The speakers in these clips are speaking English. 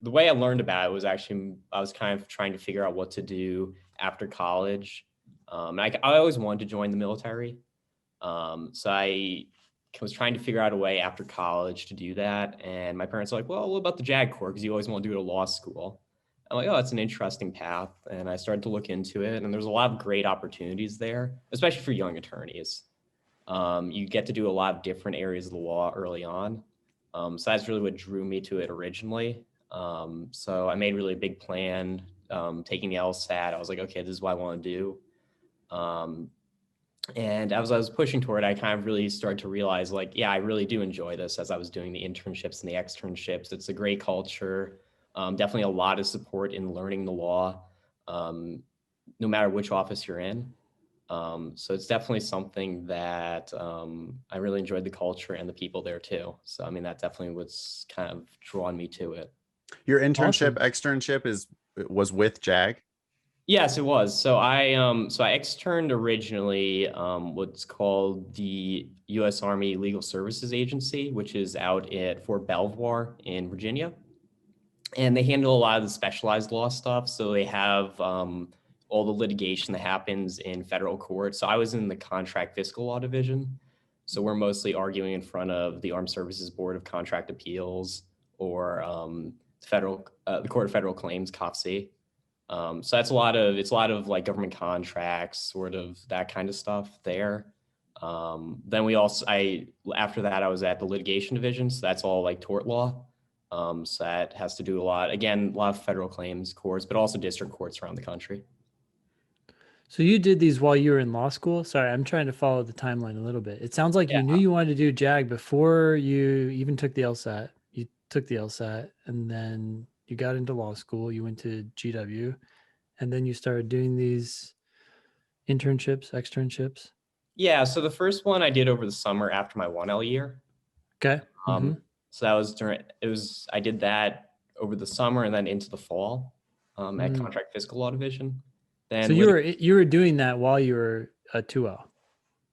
the way I learned about it was actually, I was kind of trying to figure out what to do after college. I always wanted to join the military. So I was trying to figure out a way after college to do that. And my parents were like, well, what about the JAG Corps? Because you always want to do it at law school. I'm like, oh, that's an interesting path. And I started to look into it. And there's a lot of great opportunities there, especially for young attorneys. You get to do a lot of different areas of the law early on. So that's really what drew me to it originally. So I made really a big plan, taking the LSAT. I was like, okay, this is what I want to do. And as I was pushing toward it, I kind of really started to realize, like, yeah, I really do enjoy this as I was doing the internships and the externships. It's a great culture, definitely a lot of support in learning the law, no matter which office you're in. So it's definitely something that I really enjoyed the culture and the people there too. So, I mean, that definitely was kind of drawn me to it. Your internship, Awesome. externship was with JAG. Yes, it was. So I externed originally what's called the U.S. Army Legal Services Agency, which is out at Fort Belvoir in Virginia, and they handle a lot of the specialized law stuff. So they have all the litigation that happens in federal court. So I was in the contract fiscal law division. So we're mostly arguing in front of the Armed Services Board of Contract Appeals or the Court of Federal Claims, COFC. So that's it's a lot of like government contracts, sort of that kind of stuff there. Then after that, I was at the litigation division. So that's all like tort law. So that has to do a lot of federal claims courts, but also district courts around the country. So you did these while you were in law school? Sorry, I'm trying to follow the timeline a little bit. It sounds like Yeah. you knew you wanted to do JAG before you even took the LSAT. You took the LSAT and then you got into law school. You went to GW and then you started doing these internships, externships. Yeah. So the first one I did over the summer after my 1L year. Okay. So that was I did that over the summer and then into the fall at Contract Fiscal Law Division. Then so you were doing that while you were a 2L.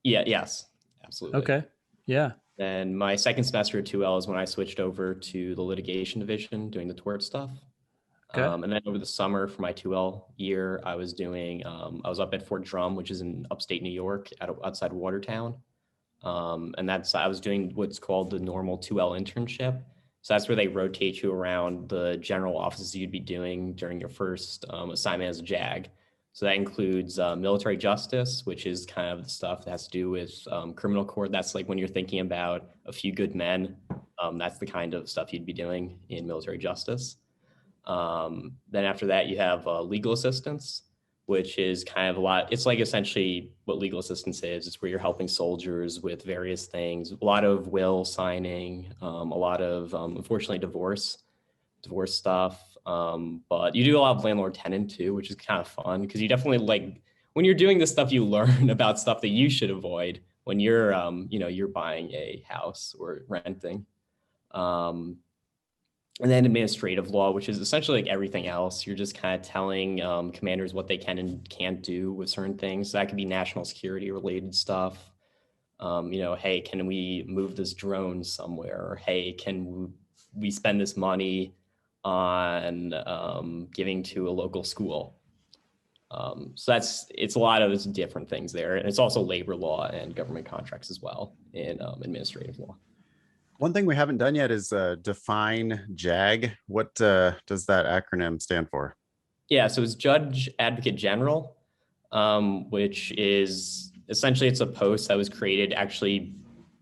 Yeah. Yes. Absolutely. Okay. Yeah. Then my second semester at 2L is when I switched over to the litigation division doing the tort stuff. Okay. And then over the summer for my 2L year, I was up at Fort Drum, which is in upstate New York outside Watertown. And I was doing what's called the normal 2L internship. So that's where they rotate you around the general offices you'd be doing during your first assignment as a JAG. So that includes military justice, which is kind of the stuff that has to do with criminal court. That's like when you're thinking about A Few Good Men. That's the kind of stuff you'd be doing in military justice. Then after that, you have legal assistance, which is kind of a lot. It's like essentially what legal assistance is. It's where you're helping soldiers with various things, a lot of will signing, a lot of, unfortunately, divorce stuff. But you do a lot of landlord tenant too, which is kind of fun because you definitely when you're doing this stuff, you learn about stuff that you should avoid when you're, you're buying a house or renting. And then administrative law, which is essentially like everything else. You're just kind of telling commanders what they can and can't do with certain things. So that could be national security related stuff. Hey, can we move this drone somewhere? Or hey, can we spend this money on giving to a local school? So it's a lot of different things there. And it's also labor law and government contracts as well in administrative law. One thing we haven't done yet is define JAG. What does that acronym stand for? Yeah, so it's Judge Advocate General, which is essentially it's a post that was created actually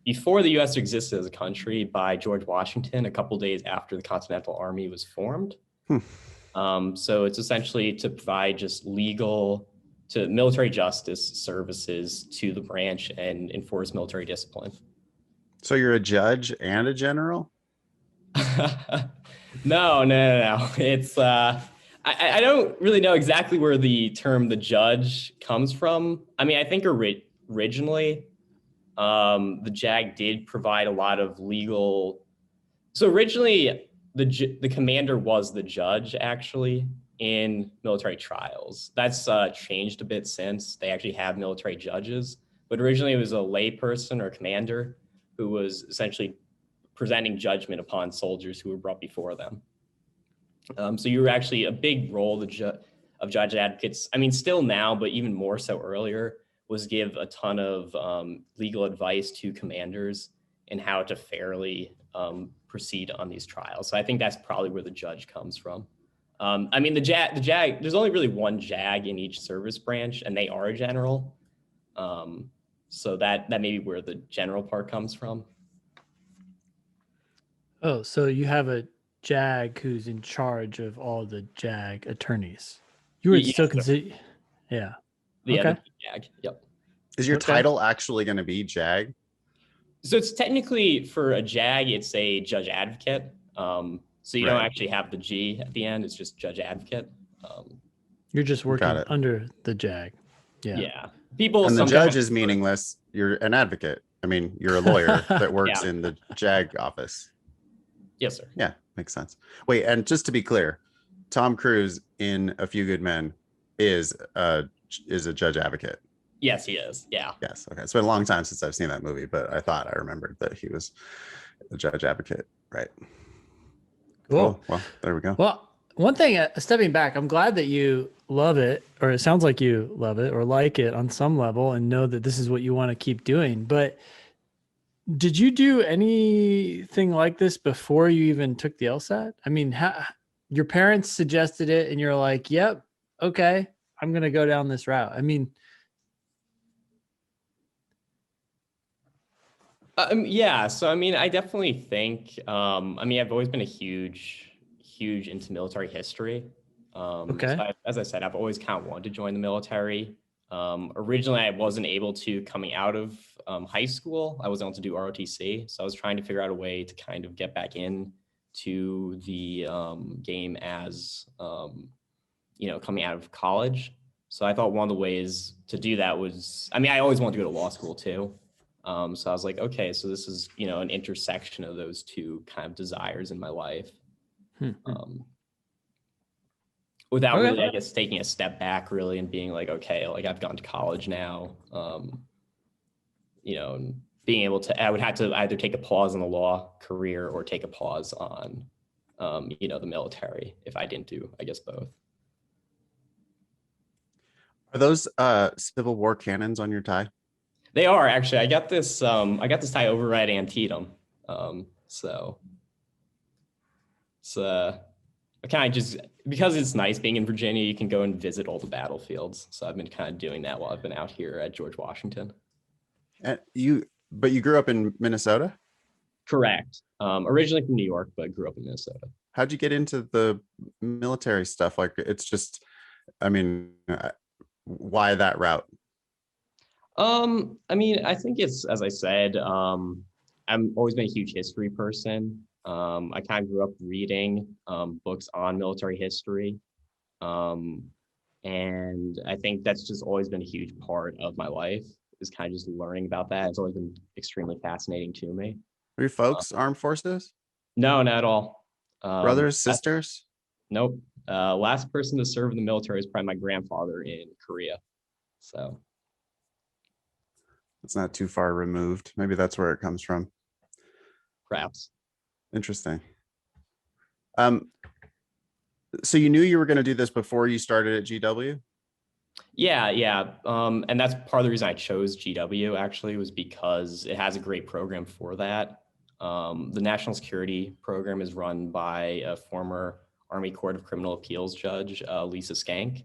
before the U.S. existed as a country by George Washington a couple days after the Continental Army was formed. So it's essentially to provide just military justice services to the branch and enforce military discipline. So you're a judge and a general? No. It's I don't really know exactly where the term the judge comes from. I mean, I think originally the JAG did provide a lot of legal. So originally the commander was the judge actually in military trials. That's changed a bit since they actually have military judges, but originally it was a lay person or commander who was essentially presenting judgment upon soldiers who were brought before them. So you were actually a big role of judge advocates. I mean, still now, but even more so earlier, was give a ton of legal advice to commanders in how to fairly proceed on these trials. So I think that's probably where the judge comes from. I mean, the JAG, there's only really one JAG in each service branch, and they are a general. So that may be where the general part comes from. Oh, so you have a JAG who's in charge of all the JAG attorneys. You would Yes, still sir. consider, yeah. Yeah, Okay. the JAG. Yep. Is your Okay. title actually going to be JAG? So it's technically, for a JAG, it's a judge advocate. So you don't Right. actually have the G at the end. It's just judge advocate. You're just Got working it. under the JAG. Yeah. Yeah. People And the sometimes judge is meaningless. You're an advocate. I mean, you're a lawyer that works Yeah. in the JAG office. Yes, sir. Yeah, makes sense. Wait, and just to be clear, Tom Cruise in A Few Good Men is a judge advocate. Yes, he is. Yeah. Yes. Okay. It's been a long time since I've seen that movie, but I thought I remembered that he was a judge advocate. Right. Cool. Well, there we go. Well, one thing, stepping back, I'm glad that you love it, or it sounds like you love it or like it on some level and know that this is what you want to keep doing. But did you do anything like this before you even took the LSAT? I mean, your parents suggested it and you're like, yep, okay, I'm going to go down this route. I mean, Yeah. So, I mean, I definitely think, I mean, I've always been a huge into military history. Okay. So as I said, I've always kind of wanted to join the military. Originally, I wasn't able to coming out of high school. I wasn't able to do ROTC. So I was trying to figure out a way to kind of get back in to the game as, coming out of college. So I thought one of the ways to do that was, I mean, I always wanted to go to law school too. So I was like, okay, so this is, an intersection of those two kind of desires in my life. Without Okay. really, I guess, taking a step back really and being like, okay, like I've gone to college now, and being able to, I would have to either take a pause on the law career or take a pause on, the military if I didn't do, I guess, both. Are those Civil War cannons on your tie? They are actually. I got this tie over at Antietam. So it's I kind of just, because it's nice being in Virginia, you can go and visit all the battlefields. So I've been kind of doing that while I've been out here at George Washington. And you grew up in Minnesota? Correct. Originally from New York, but grew up in Minnesota. How'd you get into the military stuff? Like, it's just, I mean, why that route? I mean, I think it's, as I said, I've always been a huge history person. I kind of grew up reading books on military history. And I think that's just always been a huge part of my life, is kind of just learning about that. It's always been extremely fascinating to me. Are your folks armed forces? No, not at all. Brothers, sisters? Nope. Last person to serve in the military is probably my grandfather in Korea. So It's not too far removed. Maybe that's where it comes from. perhaps. Interesting. So you knew you were going to do this before you started at GW? Yeah. And that's part of the reason I chose GW, actually, was because it has a great program for that. The National Security Program is run by a former Army Court of Criminal Appeals judge, Lisa Skank.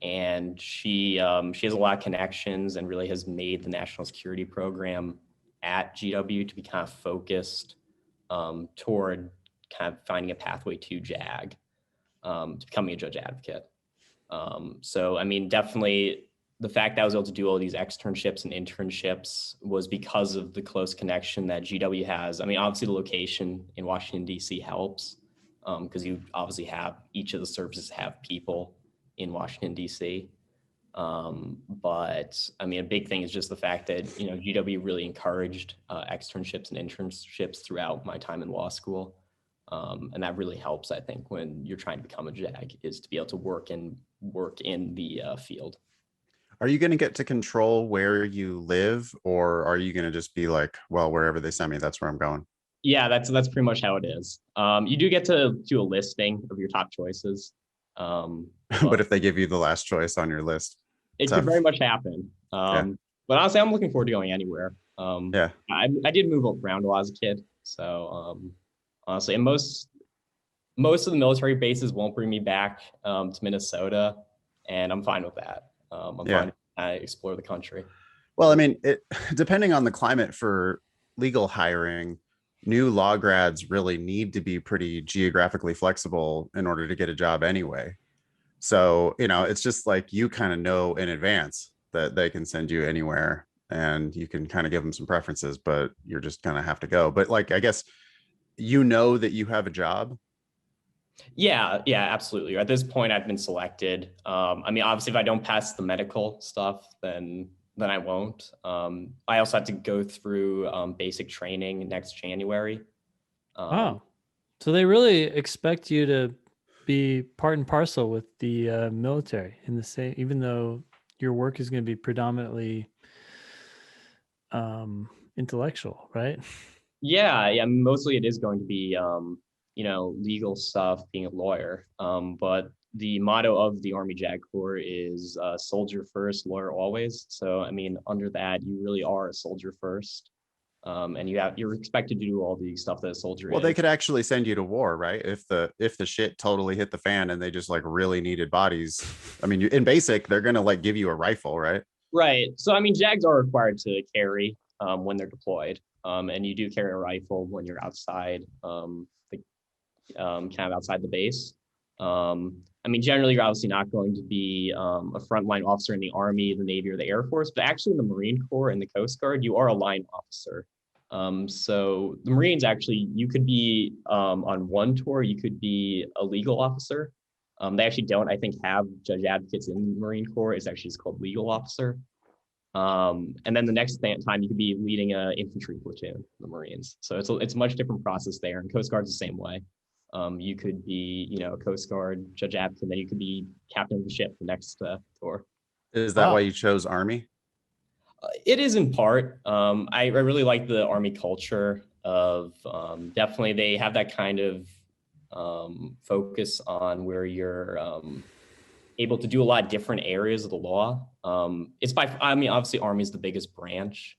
And she has a lot of connections and really has made the National Security Program at GW to be kind of focused toward kind of finding a pathway to JAG, to becoming a judge advocate. So, I mean, definitely the fact that I was able to do all these externships and internships was because of the close connection that GW has. I mean, obviously the location in Washington, D.C. helps, because you obviously have, each of the services have people in Washington, D.C. But I mean, a big thing is just the fact that, GW really encouraged externships and internships throughout my time in law school. And that really helps, I think, when you're trying to become a JAG, is to be able to work in the field. Are you going to get to control where you live, or are you going to just be like, well, wherever they send me, that's where I'm going? Yeah, that's pretty much how it is. You do get to do a listing of your top choices. But But if they give you the last choice on your list, it could tough. very much happen. Yeah. But honestly, I'm looking forward to going anywhere. Yeah. I did move around a lot as a kid, so honestly, and most of the military bases won't bring me back to Minnesota, and I'm fine with that. I'm Yeah. fine. I explore the country. Well, I mean, depending on the climate for legal hiring, new law grads really need to be pretty geographically flexible in order to get a job anyway. So, it's just like you kind of know in advance that they can send you anywhere and you can kind of give them some preferences, but you're just going to have to go. But like, I guess that you have a job. Yeah, absolutely. At this point, I've been selected. I mean, obviously, if I don't pass the medical stuff, then I won't. I also have to go through basic training next January. Wow. So they really expect you to be part and parcel with the military in the same, even though your work is going to be predominantly intellectual, right? Yeah. Mostly it is going to be, legal stuff, being a lawyer. But the motto of the Army JAG Corps is soldier first, lawyer always. So, I mean, under that, you really are a soldier first. And you're expected to do all the stuff that a soldier Well, is. they could actually send you to war, right? If the shit totally hit the fan and they just like really needed bodies. I mean, in basic, they're gonna like give you a rifle, right? Right. So, I mean, JAGs are required to carry when they're deployed. And you do carry a rifle when you're outside, kind of outside the base. I mean, generally, you're obviously not going to be a frontline officer in the Army, the Navy, or the Air Force, but actually in the Marine Corps and the Coast Guard, you are a line officer. So the Marines, actually, you could be on one tour, you could be a legal officer. They actually don't, I think, have judge advocates in the Marine Corps. It's actually just called legal officer. And then the next time you could be leading an infantry platoon, the Marines. So it's a much different process there. And Coast Guard's the same way. You could be, a Coast Guard judge advocate, and then you could be captain of the ship the next tour. Is that why Wow. you chose Army? It is in part. I really like the Army culture of definitely they have that kind of focus on where you're able to do a lot of different areas of the law. I mean, obviously Army is the biggest branch,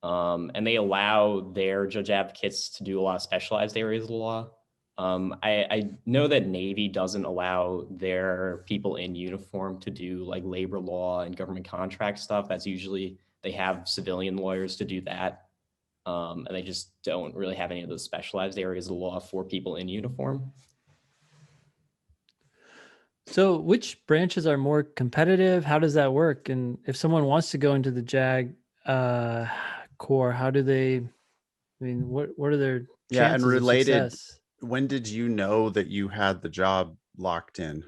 and they allow their judge advocates to do a lot of specialized areas of the law. I know that Navy doesn't allow their people in uniform to do like labor law and government contract stuff. That's usually they have civilian lawyers to do that. And they just don't really have any of those specialized areas of the law for people in uniform. So which branches are more competitive? How does that work? And if someone wants to go into the JAG Corps, how do they, I mean, what are their Yeah, and chances of related, success? when did you know that you had the job locked in?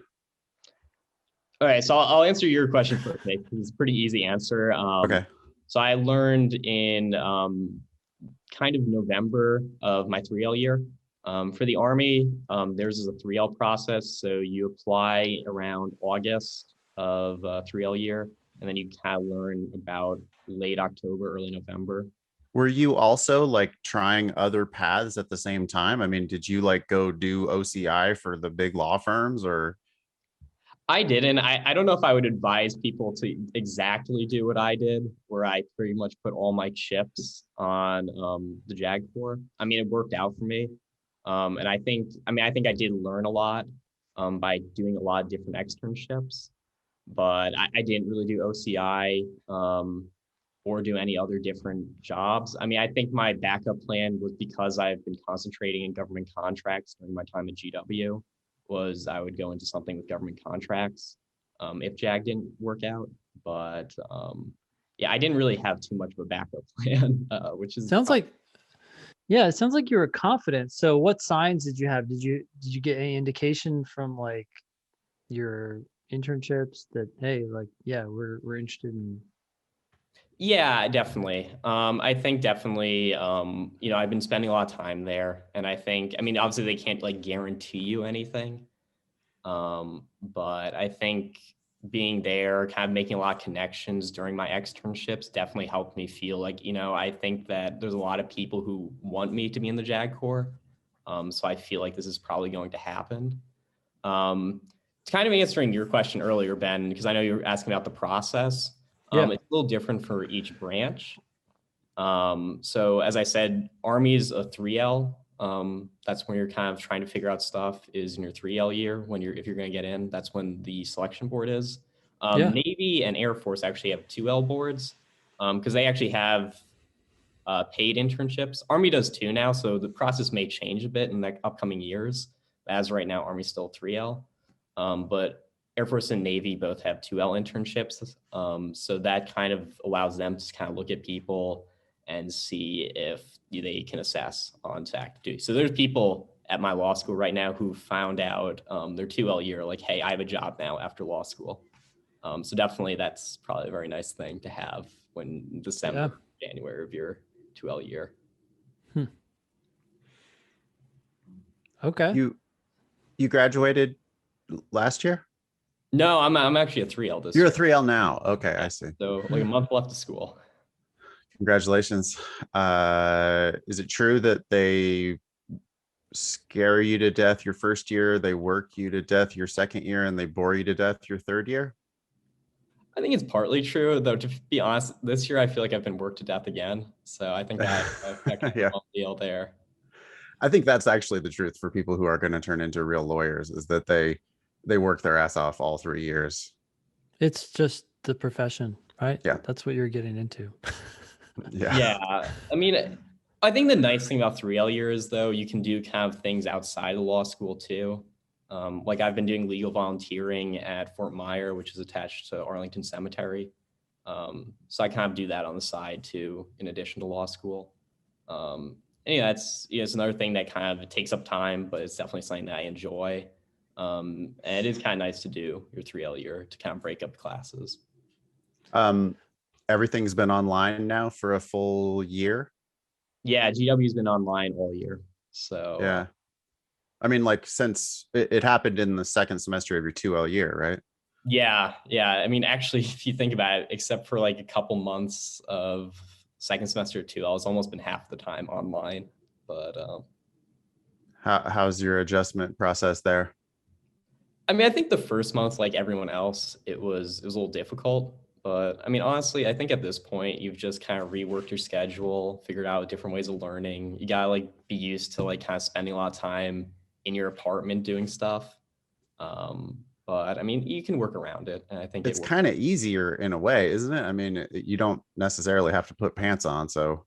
All right, so I'll answer your question first, Nick. It's a pretty easy answer. Okay. So I learned in kind of November of my 3L year. For the Army, theirs is a 3L process. So you apply around August of 3L year, and then you kind of learn about late October, early November. Were you also like trying other paths at the same time? I mean, did you like go do OCI for the big law firms or? I didn't. I don't know if I would advise people to exactly do what I did, where I pretty much put all my chips on the JAG Corps. I mean, it worked out for me. And I think I did learn a lot by doing a lot of different externships, but I didn't really do OCI or do any other different jobs. I mean, I think my backup plan was because I've been concentrating in government contracts during my time at GW, was I would go into something with government contracts if JAG didn't work out. But yeah, I didn't really have too much of a backup plan, which is Sounds like, yeah, it sounds like you were confident. So what signs did you have? Did you get any indication from like your internships that, hey, like, yeah, we're interested in? Yeah, definitely. I think definitely, I've been spending a lot of time there, and I think, I mean, obviously they can't like guarantee you anything. But I think being there, kind of making a lot of connections during my externships definitely helped me feel like, I think that there's a lot of people who want me to be in the JAG Corps. So I feel like this is probably going to happen. To kind of answering your question earlier, Ben, because I know you were asking about the process. Yeah. It's a little different for each branch. So as I said, Army is a 3L. That's when you're kind of trying to figure out stuff is in your 3L year if you're going to get in, that's when the selection board is. Yeah. Navy and Air Force actually have 2L boards because they actually have paid internships. Army does too now, so the process may change a bit in the upcoming years. As right now, Army's still 3L, but Air Force and Navy both have 2L internships. So that kind of allows them to kind of look at people and see if they can assess on to active duty. So there's people at my law school right now who found out their 2L year, like, hey, I have a job now after law school. So definitely that's probably a very nice thing to have when December, January of your 2L year. Okay. You graduated last year? No, I'm actually a 3L this You're year. a 3L now. Okay, I see. So like a month left of school. Congratulations. Is it true that they scare you to death your first year, they work you to death your second year, and they bore you to death your third year? I think it's partly true, though. To be honest, this year I feel like I've been worked to death again. So I think I kind of Yeah. deal there. I think that's actually the truth for people who are going to turn into real lawyers, is that they work their ass off all 3 years. It's just the profession, right? Yeah. That's what you're getting into. Yeah. I mean, I think the nice thing about 3L years, though, you can do kind of things outside of law school too. Like I've been doing legal volunteering at Fort Myer, which is attached to Arlington Cemetery. So I kind of do that on the side too, in addition to law school. And yeah, it's another thing that kind of takes up time, but it's definitely something that I enjoy. And it is kind of nice to do your 3L year to kind of break up classes. Everything's been online now for a full year. Yeah, GW's been online all year. So yeah. I mean, like since it happened in the second semester of your 2L year, right? Yeah. I mean, actually, if you think about it, except for like a couple months of second semester 2L, it's almost been half the time online. But how's your adjustment process there? I mean, I think the first month, like everyone else, it was a little difficult. But I mean, honestly, I think at this point, you've just kind of reworked your schedule, figured out different ways of learning. You gotta like be used to like kind of spending a lot of time in your apartment doing stuff. But I mean, you can work around it. And I think it's kind of easier in a way, isn't it? I mean, you don't necessarily have to put pants on, so.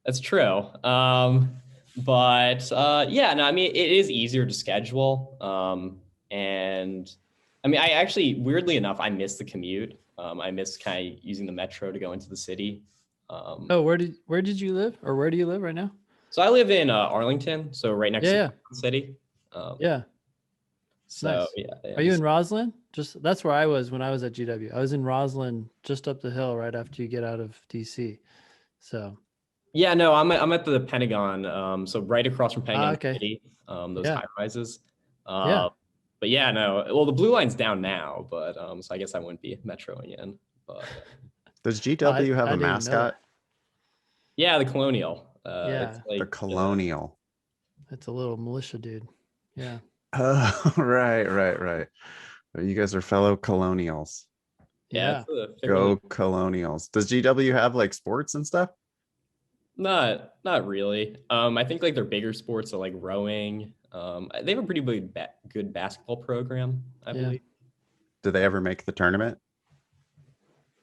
That's true. But yeah, no, I mean, it is easier to schedule. And I mean, I actually, weirdly enough, I miss the commute. I miss kind of using the metro to go into the city. Oh, where did you live, or where do you live right now? So I live in Arlington, so right next to the city. Yeah. So nice. yeah. Are you in Roslyn? That's where I was when I was at GW. I was in Roslyn, just up the hill right after you get out of DC. So. Yeah, no, I'm at the Pentagon. So right across from Pentagon City, those high rises. Yeah. But yeah, no, well, the blue line's down now, but so I guess I wouldn't be metroing in. But does GW have a mascot? Yeah, the Colonial. Yeah, it's like, the Colonial. It's a little militia dude. Yeah. Oh, right. You guys are fellow Colonials. Yeah. Go Colonials. Does GW have like sports and stuff? Not really. I think like their bigger sports are like rowing. They have a pretty good basketball program, I believe. Do they ever make the tournament?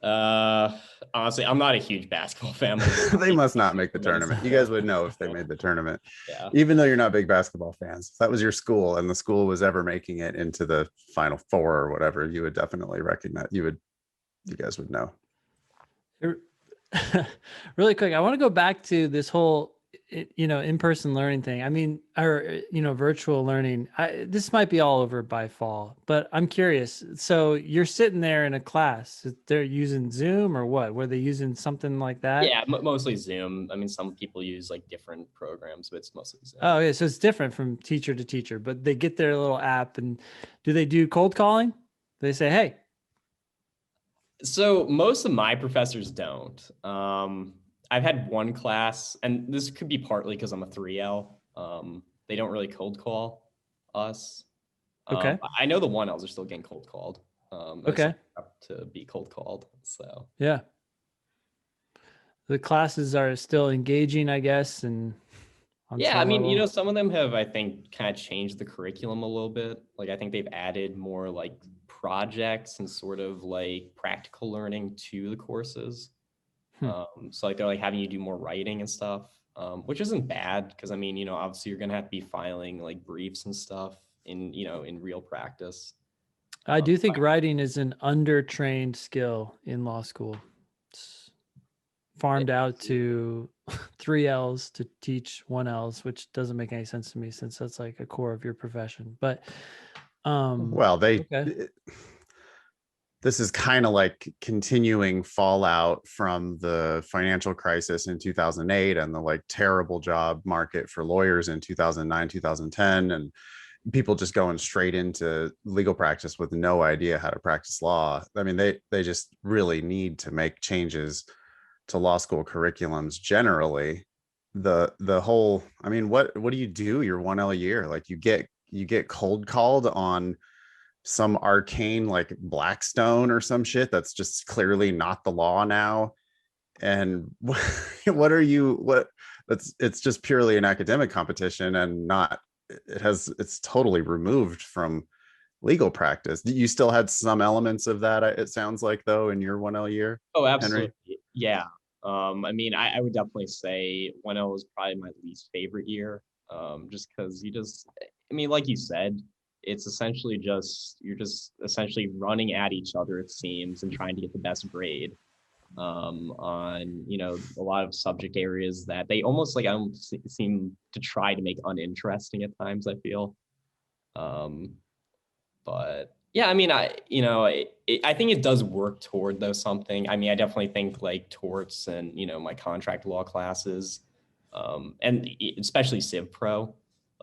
Honestly, I'm not a huge basketball fan. They must not make the tournament. You guys would know if they made the tournament. Yeah. Even though you're not big basketball fans. If that was your school and the school was ever making it into the Final Four or whatever, you would definitely recognize. You guys would know. Really quick, I want to go back to this whole in-person learning thing. I mean, or virtual learning. This might be all over by fall, but I'm curious. So you're sitting there in a class. They're using Zoom or what? Were they using something like that? Yeah, mostly Zoom. I mean, some people use like different programs, but it's mostly Zoom. Oh, yeah. So it's different from teacher to teacher, but they get their little app. And do they do cold calling? They say, hey. So most of my professors don't. I've had one class, and this could be partly because I'm a 3L. They don't really cold call us. Okay. I know the 1Ls are still getting cold called. Okay. To be cold called. So yeah. The classes are still engaging, I guess, and yeah, I mean, some of them have, I think, kind of changed the curriculum a little bit. Like, I think they've added more like projects and sort of like practical learning to the courses. So like they're like having you do more writing and stuff, which isn't bad because I mean, obviously you're gonna have to be filing like briefs and stuff in real practice. I do think writing is an undertrained skill in law school. It's farmed out to 3Ls to teach 1Ls, which doesn't make any sense to me since that's like a core of your profession. But this is kind of like continuing fallout from the financial crisis in 2008 and the like terrible job market for lawyers in 2009, 2010, and people just going straight into legal practice with no idea how to practice law. I mean, they just really need to make changes to law school curriculums generally. The whole, I mean, what do you do your 1L a year? Like you get cold called on some arcane like Blackstone or some shit that's just clearly not the law now. And it's just purely an academic competition and not, it's totally removed from legal practice. You still had some elements of that, it sounds like, though, in your 1L year? Oh, absolutely. Henry? Yeah. I mean, I would definitely say 1L was probably my least favorite year. Just because I mean, like you said, it's essentially you're just essentially running at each other, it seems, and trying to get the best grade on a lot of subject areas that they almost like seem to try to make uninteresting at times, I feel. But yeah, I mean, I think it does work toward though something. I mean, I definitely think like torts and my contract law classes, and especially Civ Pro,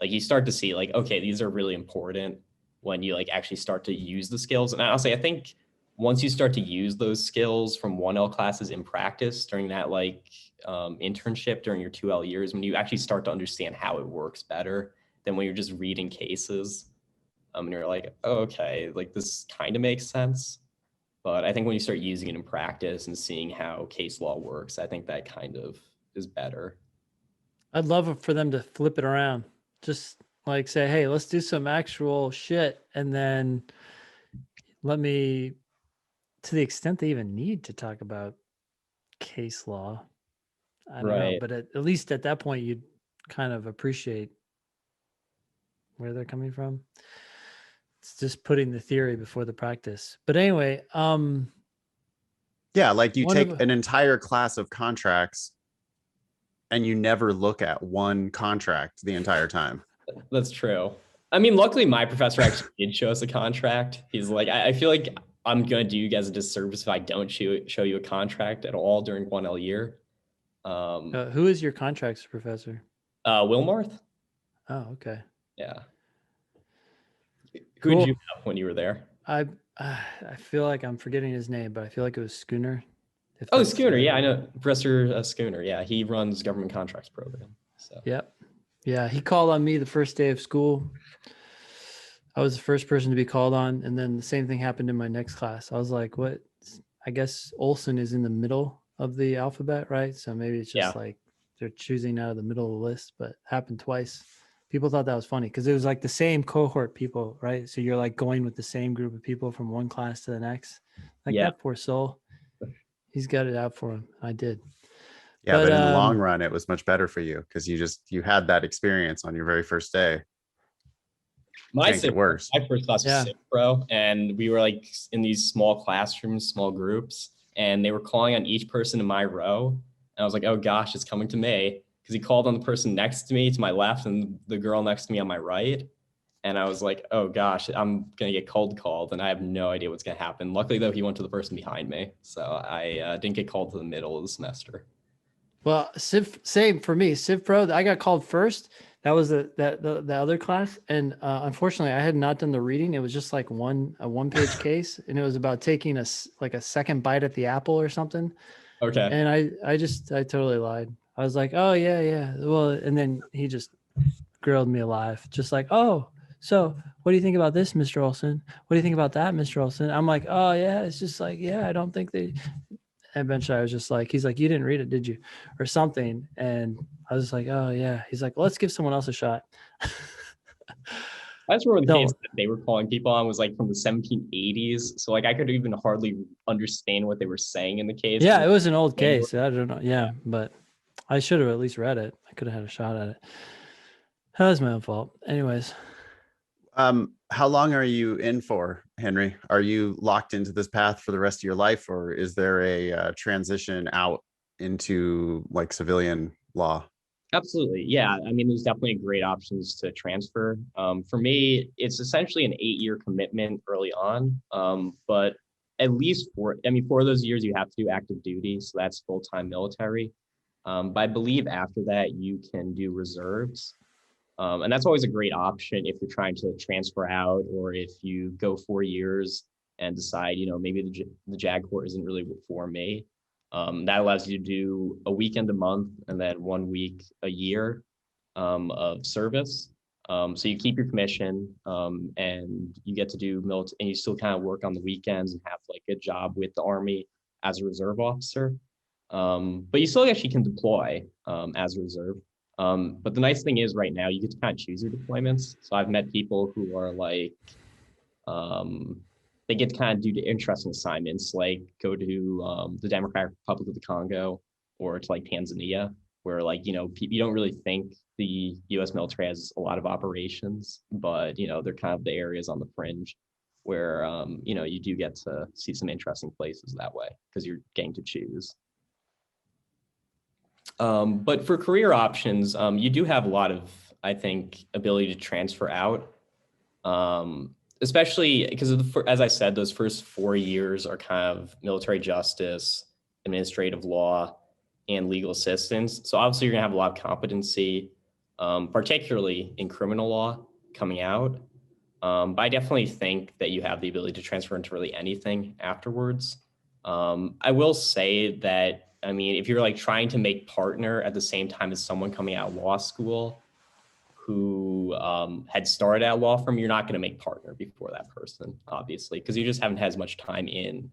like you start to see like, okay, these are really important when you like actually start to use the skills. And I'll say, I think once you start to use those skills from 1L classes in practice during that like internship during your 2L years, when you actually start to understand how it works better than when you're just reading cases. And you're like, oh, okay, like this kind of makes sense. But I think when you start using it in practice and seeing how case law works, I think that kind of is better. I'd love for them to flip it around. Just like say, hey, let's do some actual shit. And then let me, to the extent they even need to talk about case law, I don't know. But at least at that point, you'd kind of appreciate where they're coming from. It's just putting the theory before the practice. But anyway, yeah, like you take an entire class of contracts and you never look at one contract the entire time. That's true. I mean, luckily my professor actually did show us a contract. He's like, I feel like I'm going to do you guys a disservice if I don't show you a contract at all during 1L year. Who is your contracts professor? Wilmarth. Oh, okay. Yeah. Who did you have when you were there? I feel like I'm forgetting his name, but I feel like it was Schooner. Oh, Schooner. Yeah, I know. Professor Schooner. Yeah, he runs government contracts program. So. Yep. Yeah, he called on me the first day of school. I was the first person to be called on, and then the same thing happened in my next class. I was like, what? I guess Olson is in the middle of the alphabet, right? So maybe it's just like they're choosing out of the middle of the list, but it happened twice. People thought that was funny because it was like the same cohort people, right? So you're like going with the same group of people from one class to the next. Like that poor soul. He's got it out for him. I did. Yeah, but in the long run, it was much better for you because you had that experience on your very first day. My first class was Civ Pro, and we were like in these small classrooms, small groups, and they were calling on each person in my row. And I was like, oh gosh, it's coming to me. because he called on the person next to me to my left and the girl next to me on my right. And I was like, oh gosh, I'm going to get cold called and I have no idea what's going to happen. Luckily, though, he went to the person behind me. So I didn't get called to the middle of the semester. Well, same for me. Civ Pro, I got called first. That was the other class, and unfortunately, I had not done the reading. It was just like a one-page case, and it was about taking a second bite at the apple or something. Okay. And I totally lied. I was like, oh yeah. Well, and then he just grilled me alive, just like, oh, so what do you think about this, Mr. Olson? What do you think about that, Mr. Olson? I'm like, oh yeah, it's just like, yeah, I don't think they. Eventually I was just like, he's like, you didn't read it, did you? Or something. And I was like, oh yeah. He's like, well, let's give someone else a shot. I just remember the case that they were calling people on was like from the 1780s. So like I could even hardly understand what they were saying in the case. Yeah, it was an old case. I don't know. Yeah, but I should have at least read it. I could have had a shot at it. That was my own fault. Anyways. How long are you in for, Henry? Are you locked into this path for the rest of your life, or is there a transition out into like civilian law? Absolutely. Yeah. I mean, there's definitely great options to transfer. For me, it's essentially an 8-year commitment early on. But at least for those years, you have to do active duty. So that's full-time military. But I believe after that, you can do reserves. And that's always a great option if you're trying to transfer out, or if you go 4 years and decide, maybe the JAG Corps isn't really for me. That allows you to do a weekend a month and then 1 week a year of service. So you keep your commission and you get to do military, and you still kind of work on the weekends and have like a job with the Army as a reserve officer. But you still actually can deploy as a reserve. But the nice thing is right now you get to kind of choose your deployments. So I've met people who are like, they get to kind of do interesting assignments, like go to the Democratic Republic of the Congo or to like Tanzania, where like, you don't really think the US military has a lot of operations, but, they're kind of the areas on the fringe where, you do get to see some interesting places that way because you're getting to choose. But for career options, you do have a lot of, I think, ability to transfer out, especially because as I said, those first 4 years are kind of military justice, administrative law, and legal assistance. So obviously you're gonna have a lot of competency, particularly in criminal law coming out. But I definitely think that you have the ability to transfer into really anything afterwards. I will say that, if you're like trying to make partner at the same time as someone coming out of law school who had started at a law firm, you're not going to make partner before that person, obviously, because you just haven't had as much time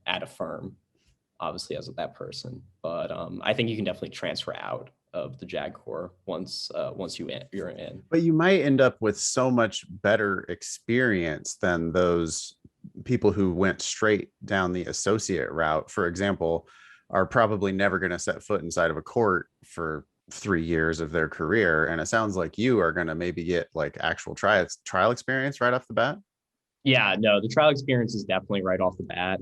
at a firm, obviously, as with that person. But I think you can definitely transfer out of the JAG Corps once you're in. But you might end up with so much better experience than those people who went straight down the associate route, for example, are probably never going to set foot inside of a court for 3 years of their career. And it sounds like you are going to maybe get like actual trial experience right off the bat. Yeah, no, the trial experience is definitely right off the bat.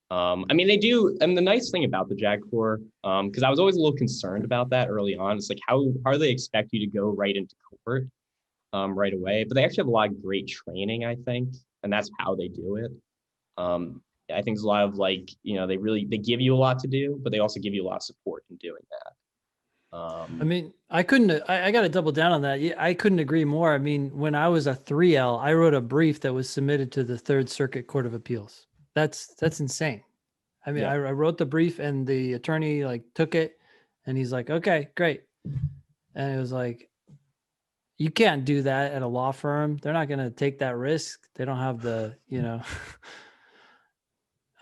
They do, and the nice thing about the JAG Corps, because I was always a little concerned about that early on, it's like how do they expect you to go right into court right away? But they actually have a lot of great training, I think, and that's how they do it. I think there's a lot of like, they give you a lot to do, but they also give you a lot of support in doing that. I got to double down on that. Yeah, I couldn't agree more. When I was a 3L, I wrote a brief that was submitted to the Third Circuit Court of Appeals. That's insane. Yeah. I wrote the brief and the attorney like took it and he's like, okay, great. And it was like, you can't do that at a law firm. They're not going to take that risk. They don't have the,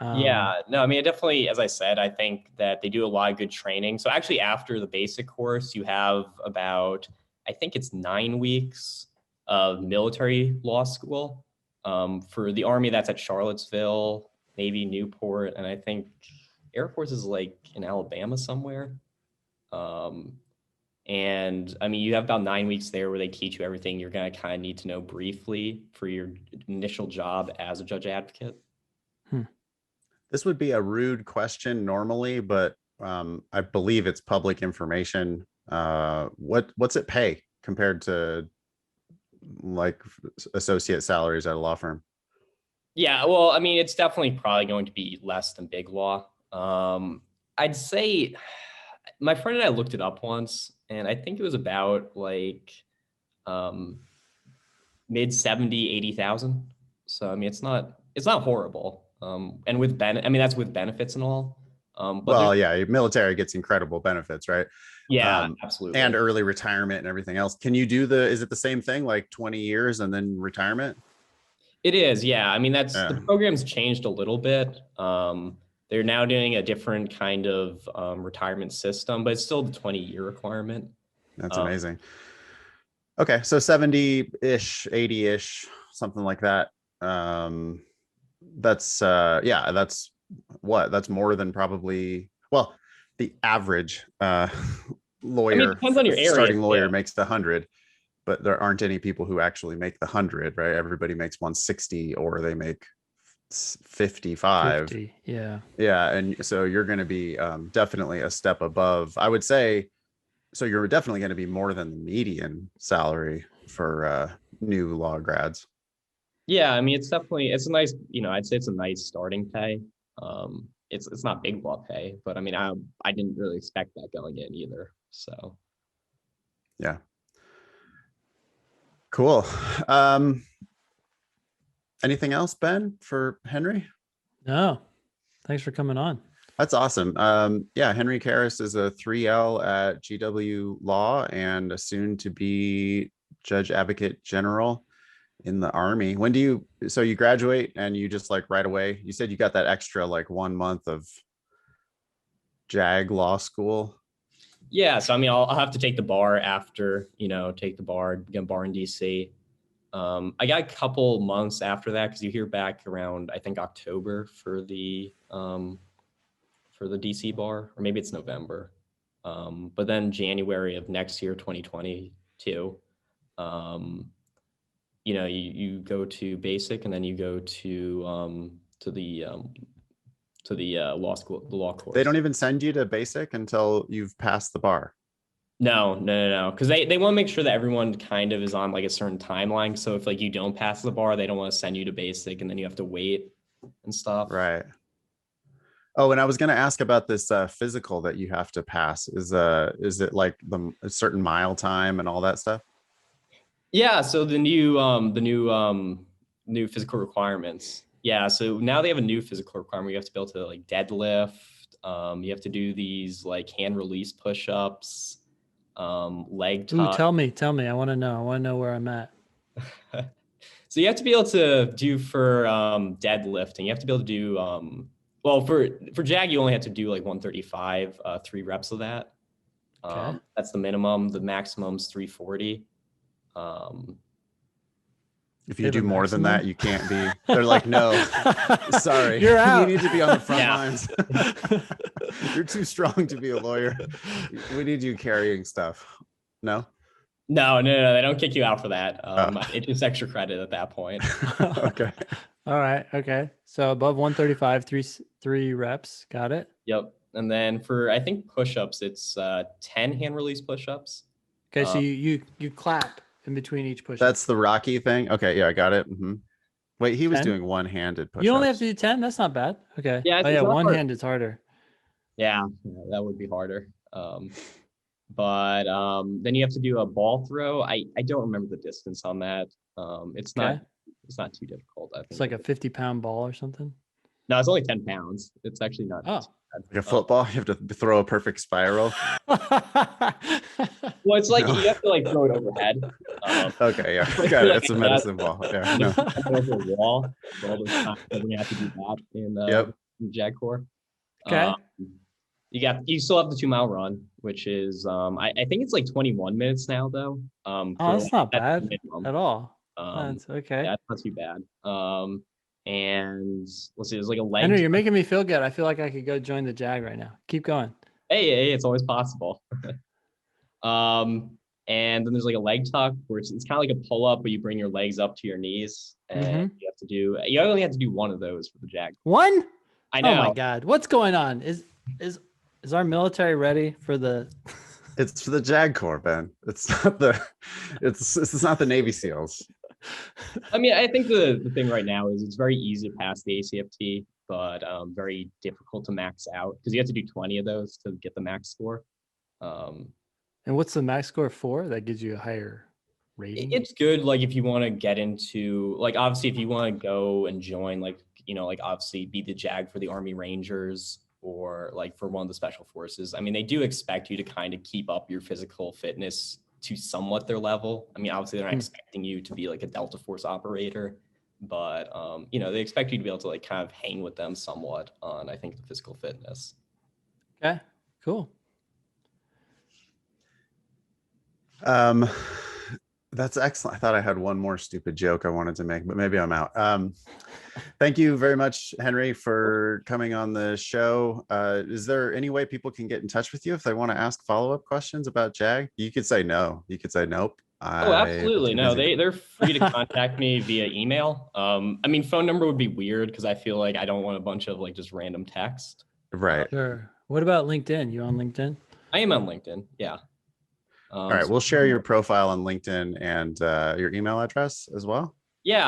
Yeah, no, definitely, as I said, I think that they do a lot of good training. So actually after the basic course, you have about, I think it's 9 weeks of military law school. For the Army, that's at Charlottesville, Navy, Newport, and I think Air Force is like in Alabama somewhere. And you have about 9 weeks there where they teach you everything you're going to kind of need to know briefly for your initial job as a judge advocate. This would be a rude question normally, but I believe it's public information. What's it pay compared to like associate salaries at a law firm? Yeah, well, I mean, it's definitely probably going to be less than big law. I'd say my friend and I looked it up once, and I think it was about like um, mid 70, 80,000. So I mean, it's not horrible. And I mean, that's with benefits and all. But Well, yeah, military gets incredible benefits, right? yeah, And absolutely. early retirement and everything else. Can you do is it the same thing, like 20 years and then retirement? It is, yeah. I mean, the Yeah, program's changed a little bit. They're now doing a different kind of retirement system, but it's still the 20-year requirement. that's Um, amazing. Okay, so 70-ish, 80-ish, something like that. Um, yeah, that's more than probably, well, the average I mean, it lawyer, depends on your area starting too. lawyer makes the 100, but there aren't any people who actually make the 100, right? Everybody makes 160 or they make 55. 50. Yeah. Yeah, and so you're going to be definitely a step above, I would say. So you're definitely going to be more than the median salary for new law grads. Yeah, I mean, it's a nice, I'd say it's a nice starting pay. It's not big law pay, but I mean, I didn't really expect that going in either. So Yeah. Cool. Um, anything else, Ben, for Henry? No, thanks for coming on. That's awesome. Yeah, Henry Carras is a 3L at GW Law and a soon to be Judge Advocate General in the Army. So you graduate and you just like right away, you said you got that extra like 1 month of JAG Law School. yeah, so I mean, I'll have to take the bar after, take the bar, get a bar in DC. I got a couple months after that because you hear back around, I think, October for the DC bar, or maybe it's November. But then January of next year, 2022, you go to basic and then you go to the law school, the law course. They don't even send you to basic until you've passed the bar. No. Because they want to make sure that everyone kind of is on like a certain timeline. So if like you don't pass the bar, they don't want to send you to basic and then you have to wait and stuff. Right. Oh, and I was going to ask about this physical that you have to pass. Is it like a certain mile time and all that stuff? Yeah. So the new physical requirements. Yeah. So now they have a new physical requirement. You have to be able to like deadlift. You have to do these like hand release push-ups, leg tuck. Ooh, tell me. I want to know where I'm at. So you have to be able to do for deadlifting. You have to be able to do well for JAG. You only have to do like 135, 3 reps of that. Okay. That's the minimum. The maximum's 340. If you do more than that, you can't be. They're like, no, sorry, you're out. You need to be on the front lines. You're too strong to be a lawyer. We need you carrying stuff. No. No. They don't kick you out for that. It's just extra credit at that point. Okay. All right. Okay. So above 135, three reps. Got it. Yep. And then for, I think, push-ups, it's 10 hand release push-ups. Okay. So you clap in between each push-up. That's the Rocky thing. Okay. Yeah, I got it. Mm-hmm. Wait, he was 10? doing one-handed push-ups. You only have to do 10. That's not bad. Okay. Yeah. Oh yeah. One hand is harder. Yeah, that would be harder. But then you have to do a ball throw. I don't remember the distance on that. It's not too difficult. I think it's like a 50-pound ball or something. No, it's only 10 pounds. It's actually not. Oh. Like a football, you have to throw a perfect spiral. Well, it's like you have to like throw it overhead. Okay, yeah, got it. It's a medicine ball. Yeah, no. Over a wall. All those times we have to do that in JAG Corps. Okay. You still have the 2-mile run, which is I think it's like 21 minutes now though. That's not bad at all. That's okay. Yeah, that's not too bad. And let's see, there's like a leg. Henry, you're making me feel good. I feel like I could go join the JAG right now. Keep going. Hey, it's always possible. And then there's like a leg tuck where it's kind of like a pull up, but you bring your legs up to your knees, and you only have to do one of those for the JAG. One? I know. Oh my God, what's going on? Is our military ready for the It's for the JAG Corps, Ben. It's not the it's not the Navy SEALs. I mean, I think the thing right now is it's very easy to pass the ACFT, but very difficult to max out because you have to do 20 of those to get the max score. And what's the max score for? That gives you a higher rating? It's good, like if you want to get into, like obviously if you want to go and join, like like obviously be the JAG for the Army Rangers or like for one of the special forces. I mean, they do expect you to kind of keep up your physical fitness to somewhat their level. I mean, obviously they're not expecting you to be like a Delta Force operator, but they expect you to be able to like kind of hang with them somewhat on, I think, the physical fitness. Okay, cool. That's excellent. I thought I had one more stupid joke I wanted to make, but maybe I'm out. Thank you very much, Henry, for coming on the show. Is there any way people can get in touch with you if they want to ask follow-up questions about JAG? You could say no. You could say nope. Oh, absolutely. No, they're free to contact me via email. I mean, phone number would be weird because I feel like I don't want a bunch of like just random text. Right. Sure. What about LinkedIn? You on LinkedIn? I am on LinkedIn. Yeah. All right. We'll share your profile on LinkedIn and your email address as well.